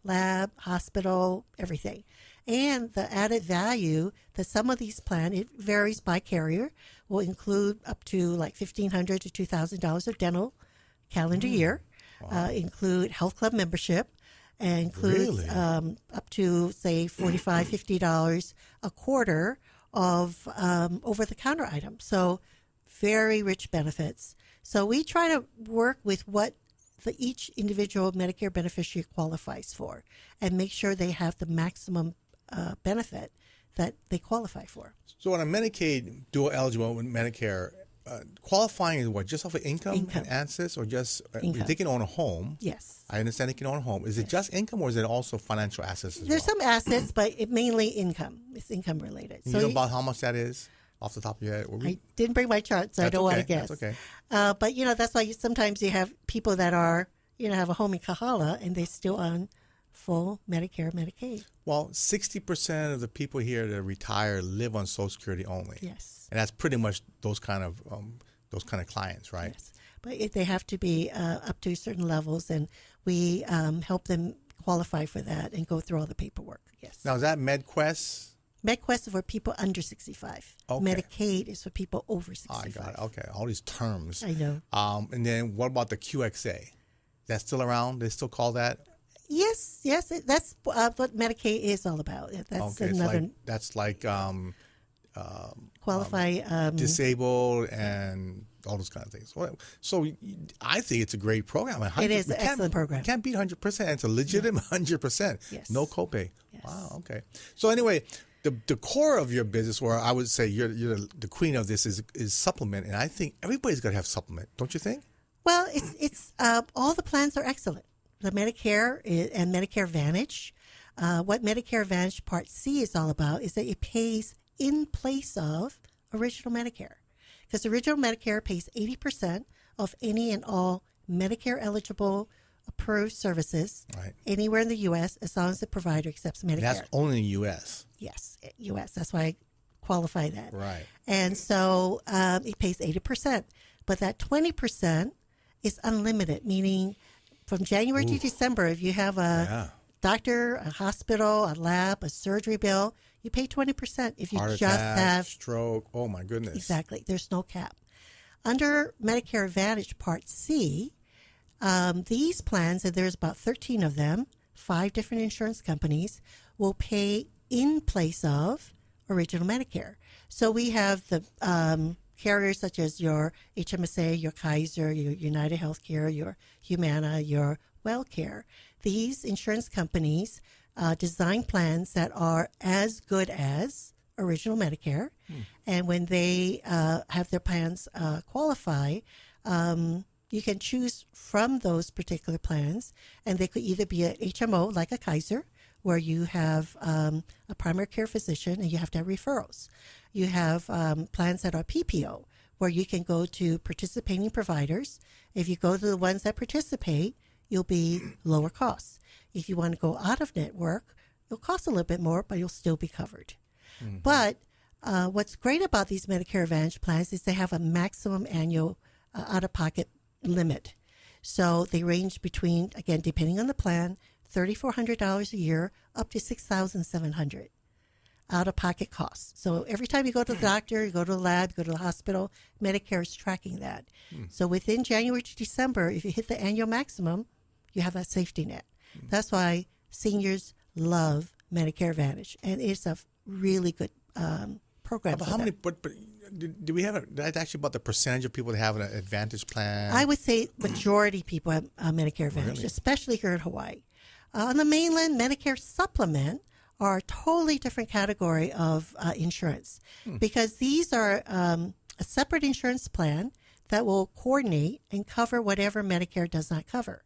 lab, hospital, everything. And the added value that some of these plans, it varies by carrier, will include up to like $1,500 to $2,000 of dental calendar year, include health club membership, and include up to, say, $45, $50 a quarter of over-the-counter items. So very rich benefits. So we try to work with what each individual Medicare beneficiary qualifies for and make sure they have the maximum benefit that they qualify for. So on a Medicaid dual eligible with Medicare, qualifying is what? Just off of income and assets, or just they can own a home? Yes. I understand they can own a home. Is it just income, or is it also financial assets as There's well? some assets, but it mainly income. It's income related. You know about how much that is off the top of your head? I didn't bring my chart, so I don't want to guess. That's okay. But that's why sometimes you have people that are have a home in Kahala and they're still on full Medicare, Medicaid. Well, 60% of the people here that retire live on Social Security only. Yes. And that's pretty much those kind of clients, right? Yes. But they have to be up to certain levels, and we help them qualify for that and go through all the paperwork. Yes. Now, is that MedQuest? MedQuest is for people under 65. Okay. Medicaid is for people over 65. I got it. Okay. All these terms. I know. And then what about the QXA? Is that still around? They still call that? Yes. That's what Medicaid is all about. That's okay. another. That's like qualify. Disabled and all those kind of things. So I think it's a great program. It is an excellent program. You can't beat 100%. It's a legitimate 100%. Yes. No copay. Yes. Wow. Okay. So anyway, the core of your business, where I would say you're the queen of this, is supplement, and I think everybody's got to have supplement. Don't you think? Well, it's all the plans are excellent. The Medicare and Medicare Advantage. What Medicare Advantage Part C is all about is that it pays in place of original Medicare. Because original Medicare pays 80% of any and all Medicare-eligible approved services anywhere in the U.S. as long as the provider accepts Medicare. That's only in the U.S. Yes, U.S. That's why I qualify that. Right. And so it pays 80%. But that 20% is unlimited, meaning from January to December, if you have a doctor, a hospital, a lab, a surgery bill, you pay 20% if you Heart just attack, have stroke. Oh my goodness! Exactly. There's no cap. Under Medicare Advantage Part C, these plans, and there's about 13 of them, 5 different insurance companies, will pay in place of original Medicare. So we have the carriers such as your HMSA, your Kaiser, your United Healthcare, your Humana, your WellCare. These insurance companies design plans that are as good as original Medicare. And when they have their plans qualify, you can choose from those particular plans. And they could either be a HMO, like a Kaiser, where you have a primary care physician and you have to have referrals. You have plans that are PPO, where you can go to participating providers. If you go to the ones that participate, you'll be lower costs. If you want to go out of network, it'll cost a little bit more, but you'll still be covered. But what's great about these Medicare Advantage plans is they have a maximum annual out-of-pocket limit. So they range between, again, depending on the plan, $3,400 a year up to $6,700 out-of-pocket costs. So every time you go to the doctor, you go to the lab, you go to the hospital, Medicare is tracking that. So within January to December, if you hit the annual maximum, you have that safety net. That's why seniors love Medicare Advantage, and it's a really good program. But how many? But do we have that's actually about the percentage of people that have an Advantage plan? I would say majority people have Medicare Advantage, especially here in Hawaii. On the mainland, Medicare Supplement are a totally different category of insurance because these are a separate insurance plan that will coordinate and cover whatever Medicare does not cover.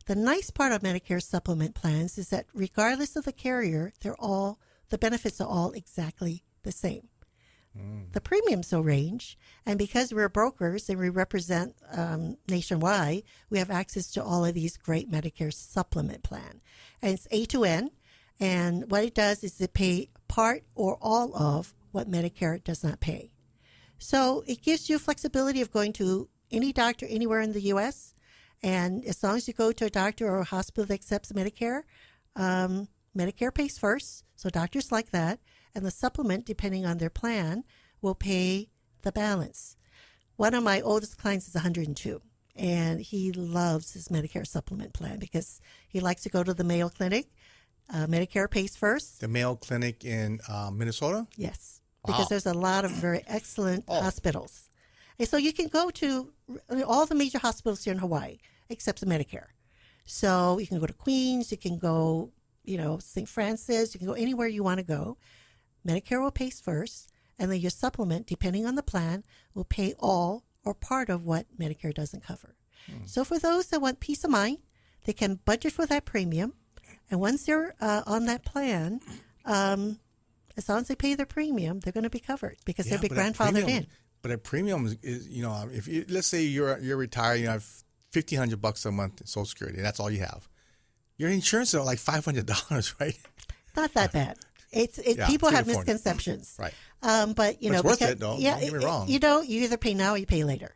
The nice part of Medicare Supplement plans is that regardless of the carrier, the benefits are all exactly the same. The premiums will range, and because we're brokers and we represent nationwide, we have access to all of these great Medicare Supplement plan. And it's A to N, and what it does is it pay part or all of what Medicare does not pay. So it gives you flexibility of going to any doctor anywhere in the U.S., and as long as you go to a doctor or a hospital that accepts Medicare, Medicare pays first, so doctors like that, and the supplement, depending on their plan, will pay the balance. One of my oldest clients is 102, and he loves his Medicare supplement plan because he likes to go to the Mayo Clinic. Medicare pays first. The Mayo Clinic in Minnesota? Yes, because there's a lot of very excellent hospitals. And so you can go to all the major hospitals here in Hawaii, except Medicare. So you can go to Queens, you can go, St. Francis, you can go anywhere you want to go. Medicare will pay first, and then your supplement, depending on the plan, will pay all or part of what Medicare doesn't cover. So for those that want peace of mind, they can budget for that premium, and once they're on that plan, as long as they pay their premium, they're going to be covered because they'll be grandfathered in. But a premium is, if you, let's say you're retired, you have $1,500 a month in Social Security, and that's all you have. Your insurance is like $500, right? Not that bad. People have misconceptions, right? But it's worth it, though. Yeah, don't get me wrong. You either pay now or you pay later.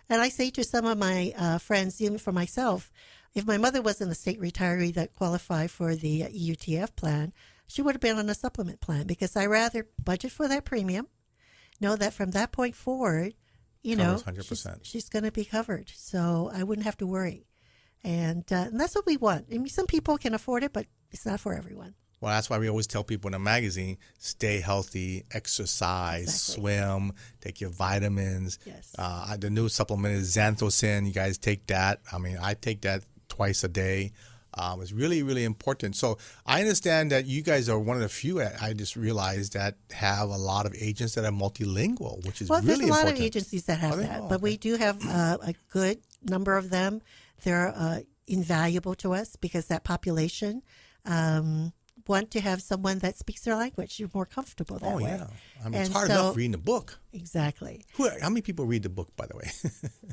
And I say to some of my friends, even for myself, if my mother wasn't a state retiree that qualified for the EUTF plan, she would have been on a supplement plan, because I rather budget for that premium, know that from that point forward, you know, 100%. she's going to be covered. So I wouldn't have to worry. And that's what we want. I mean, some people can afford it, but it's not for everyone. Well, that's why we always tell people in the magazine, stay healthy, exercise, swim, take your vitamins. Yes. The new supplement is Xanthocin. You guys take that. I mean, I take that twice a day. It's really, really important. So I understand that you guys are one of the few, I just realized, that have a lot of agents that are multilingual, which is really important. Well, there's a lot of agencies that have that, but we do have a good number of them. They're invaluable to us because that population want to have someone that speaks their language. You're more comfortable that way. Yeah. I mean, it's hard enough reading a book. Exactly. How many people read the book, by the way?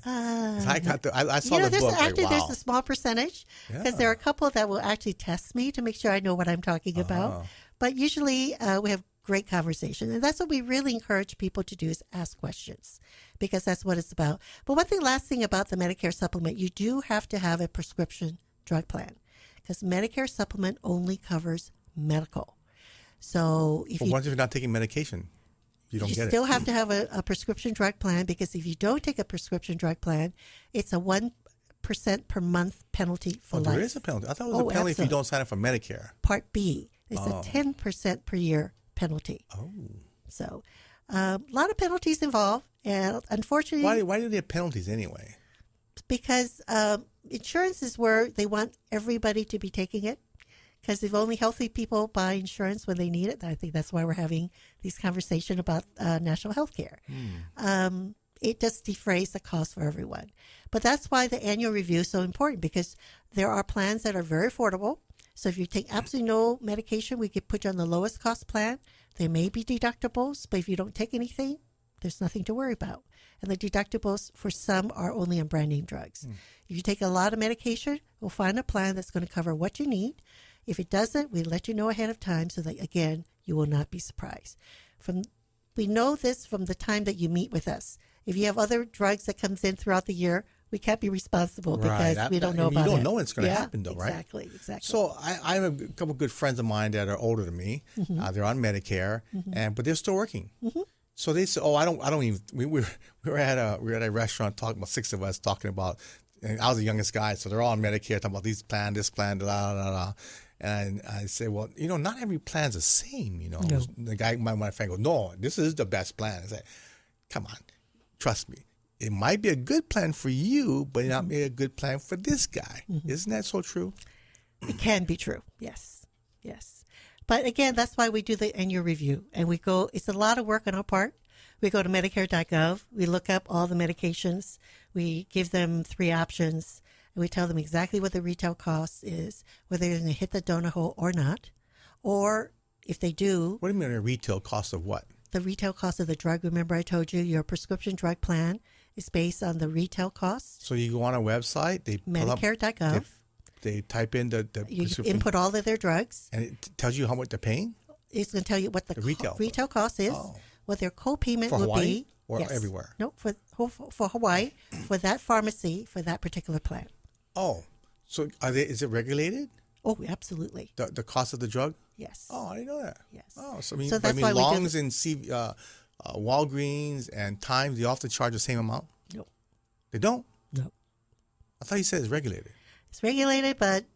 I saw the book. There's a small percentage, because there are a couple that will actually test me to make sure I know what I'm talking about. But usually we have great conversation. And that's what we really encourage people to do, is ask questions, because that's what it's about. But last thing about the Medicare supplement, you do have to have a prescription drug plan, because Medicare supplement only covers medical. So if you're not taking medication, you don't get it. You still have to have a prescription drug plan, because if you don't take a prescription drug plan, it's a 1% per month penalty for life. There is a penalty. I thought it was a penalty if you don't sign up for Medicare. Part B. It's a 10% per year penalty. So a lot of penalties involved. And unfortunately... Why do they have penalties anyway? Because insurance is where they want everybody to be taking it. Because if only healthy people buy insurance when they need it, I think that's why we're having these conversations about national health care. It just defrays the cost for everyone. But that's why the annual review is so important, because there are plans that are very affordable. So if you take absolutely no medication, we could put you on the lowest cost plan. There may be deductibles, but if you don't take anything, there's nothing to worry about. And the deductibles for some are only on brand name drugs. If you take a lot of medication, we'll find a plan that's going to cover what you need. If it doesn't, we let you know ahead of time so that, again, you will not be surprised. We know this from the time that you meet with us. If you have other drugs that comes in throughout the year, we can't be responsible because we don't know about it. You don't know what's going to happen, though, right? Exactly. So I have a couple of good friends of mine that are older than me. They're on Medicare, but they're still working. So they say, I don't even. We were at a restaurant talking about, 6 of us talking about. And I was the youngest guy, so they're all on Medicare, talking about this plan, blah, blah, blah. And I say, well, not every plan's the same, No. The guy, my friend goes, no, this is the best plan. I say, come on, trust me. It might be a good plan for you, but it not be a good plan for this guy. Isn't that so true? It can be true, yes. But again, that's why we do the annual review. And we go, it's a lot of work on our part. We go to Medicare.gov. We look up all the medications. We give them 3 options. And we tell them exactly what the retail cost is, whether they're going to hit the donut hole or not. Or if they do... What do you mean a retail cost of what? The retail cost of the drug. Remember I told you your prescription drug plan is based on the retail cost. So you go on a website, they pull Medicare.gov. They type in the you input all of their drugs. And it tells you how much they're paying? It's going to tell you what the retail cost is, what their co-payment for will Hawaii be. Or everywhere? No, for Hawaii, for that pharmacy, for that particular plan. Oh, so is it regulated? Oh, absolutely. The cost of the drug? Yes. Oh, I didn't know that. Yes. Oh, so that's why Longs and Walgreens and Times, they all have to charge the same amount? No. They don't? No. I thought you said it's regulated. It's regulated, but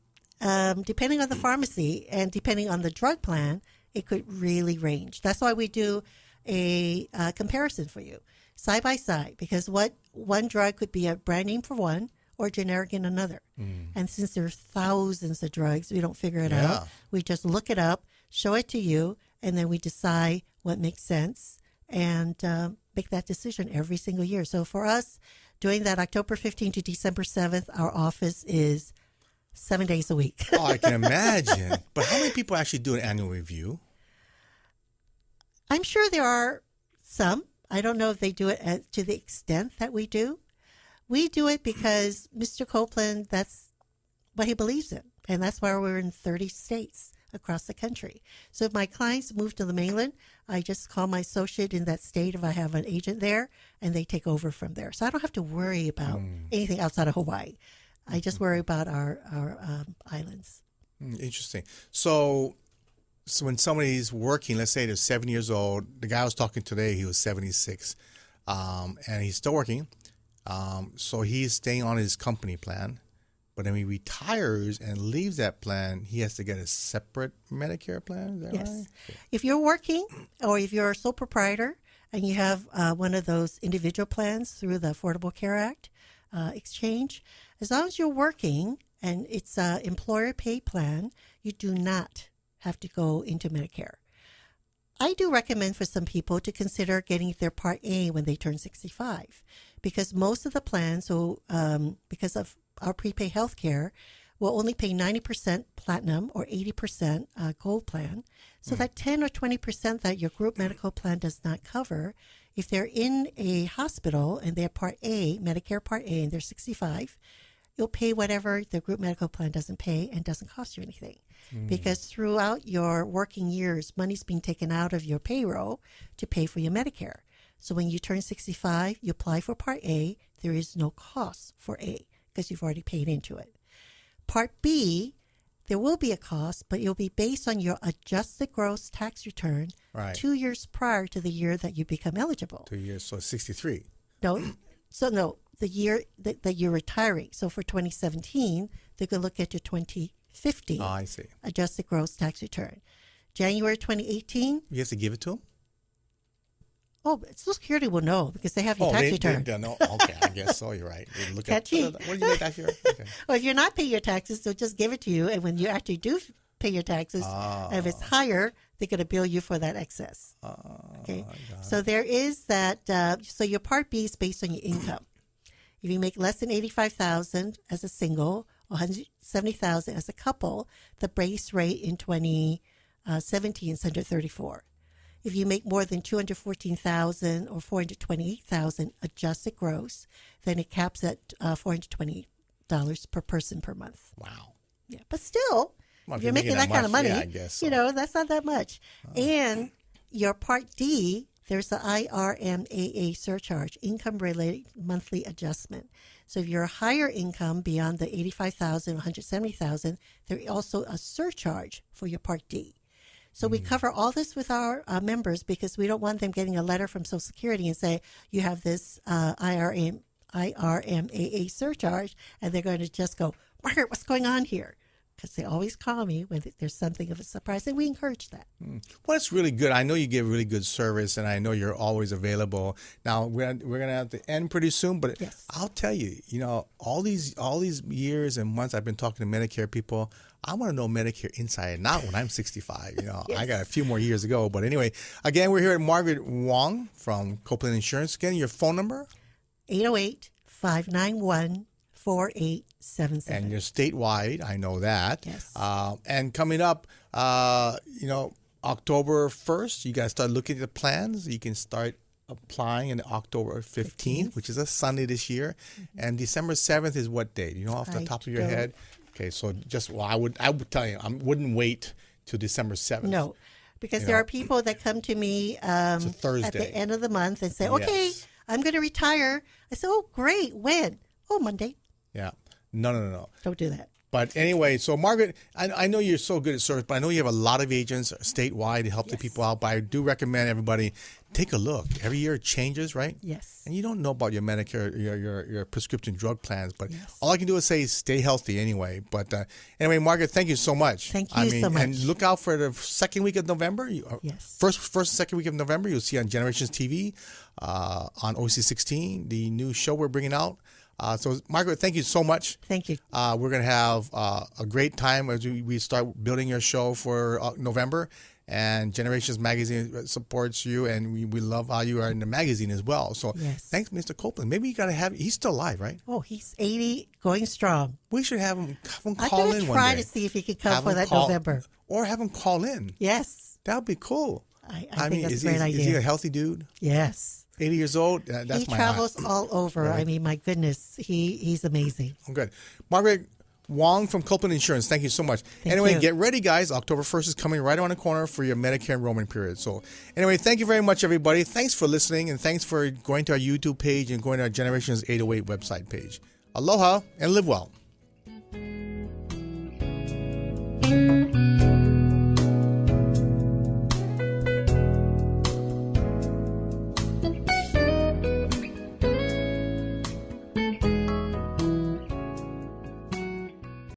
depending on the pharmacy and depending on the drug plan, it could really range. That's why we do a comparison for you, side by side, because one drug could be a brand name for one or generic in another. And since there's thousands of drugs, we don't figure it out. We just look it up, show it to you, and then we decide what makes sense and make that decision every single year. So for us, doing that October 15th to December 7th, our office is 7 days a week. Oh, I can imagine. But how many people actually do an annual review? I'm sure there are some. I don't know if they do it to the extent that we do. We do it because Mr. Copeland, that's what he believes in. And that's why we're in 30 states across the country. So if my clients move to the mainland, I just call my associate in that state if I have an agent there, and they take over from there. So I don't have to worry about anything outside of Hawaii. I just worry about our islands. Interesting. So when somebody's working, let's say they're 7 years old, the guy I was talking today, he was 76, and he's still working. So he's staying on his company plan. But when he retires and leaves that plan, he has to get a separate Medicare plan? Is that Yes. right? If you're working or if you're a sole proprietor and you have one of those individual plans through the Affordable Care Act exchange, as long as you're working and it's an employer-paid plan, you do not have to go into Medicare. I do recommend for some people to consider getting their Part A when they turn 65 because most of the plans, because of our prepaid health care, will only pay 90% platinum or 80% gold plan. So that 10 or 20% that your group medical plan does not cover, if they're in a hospital and they're Part A, Medicare Part A, and they're 65, you'll pay whatever the group medical plan doesn't pay and doesn't cost you anything. Because throughout your working years, money's being taken out of your payroll to pay for your Medicare. So when you turn 65, you apply for Part A. There is no cost for A because you've already paid into it. Part B, there will be a cost, but it'll be based on your adjusted gross tax return 2 years prior to the year that you become eligible. 2 years, so 63. No, the year that you're retiring. So for 2017, they're going to look at your 2050 I see. adjusted gross tax return. January 2018. You have to give it to him? Oh, Social Security will know because they have your tax return. They know. Okay, I guess so. You're right. They look Can't at cheat. what did you make that year? Okay. Well, if you're not paying your taxes, they'll just give it to you. And when you actually do pay your taxes, if it's higher, they're going to bill you for that excess. Okay. So there is that. So your Part B is based on your income. If you make less than $85,000 as a single, or $170,000 as a couple, the base rate in 2017 is $134. If you make more than $214,000 or $428,000 adjusted gross, then it caps at $420 per person per month. Wow. Yeah, but still, Well, if you're making that kind of money, yeah, I guess so. that's not that much. And your Part D, there's the IRMAA surcharge, income-related monthly adjustment. So if you're a higher income beyond the $85,000, $170,000, there's also a surcharge for your Part D. So we cover all this with our members because we don't want them getting a letter from Social Security and say, you have this IRMAA surcharge, and they're going to just go, Margaret, what's going on here? Because they always call me when there's something of a surprise, and we encourage that. Well, it's really good. I know you give really good service, and I know you're always available. Now, we're going to have to end pretty soon, but Yes. I'll tell you, all these years and months I've been talking to Medicare people, I want to know Medicare inside and out when I'm 65. Yes. I got a few more years to go. But anyway, again, we're here at Margaret Wong from Copeland Insurance. Again, your phone number? 808-591-4877. And you're statewide. I know that. Yes. And coming up, October 1st, you guys start looking at the plans. You can start applying on October 15th, which is a Sunday this year. And December 7th is what date? Off the top of your head? Okay, so I would tell you, I wouldn't wait till December 7th. No, because there are people that come to me at Thursday. the end of the month and say, okay, I'm going to retire. I say, oh, great. When? Oh, Monday. Yeah. No. Don't do that. But anyway, so Margaret, I know you're so good at service, but I know you have a lot of agents statewide to help the people out. But I do recommend everybody take a look. Every year it changes, right? Yes. And you don't know about your Medicare, your prescription drug plans, but all I can do is say stay healthy anyway. But anyway, Margaret, thank you so much. Thank you so much. And look out for the second week of November. Yes. First and second week of November, you'll see on Generations TV, on OC16, the new show we're bringing out. So, Margaret, thank you so much. Thank you. We're going to have a great time as we start building your show for November. And Generations Magazine supports you, and we love how you are in the magazine as well. So, thanks, Mr. Copeland. Maybe you got to he's still alive, right? Oh, he's 80, going strong. We should have him call in one day. I'm going to try to see if he can come for that November. Or have him call in. Yes. That would be cool. I think that's a great idea. Is he a healthy dude? Yes. 80 years old? That's he travels all over. Really? I mean, my goodness, he's amazing. Oh, good. Margaret Wong from Copeland Insurance, thank you so much. Anyway, get ready, guys. October 1st is coming right around the corner for your Medicare enrollment period. So anyway, thank you very much, everybody. Thanks for listening, and thanks for going to our YouTube page and going to our Generations 808 website page. Aloha and live well.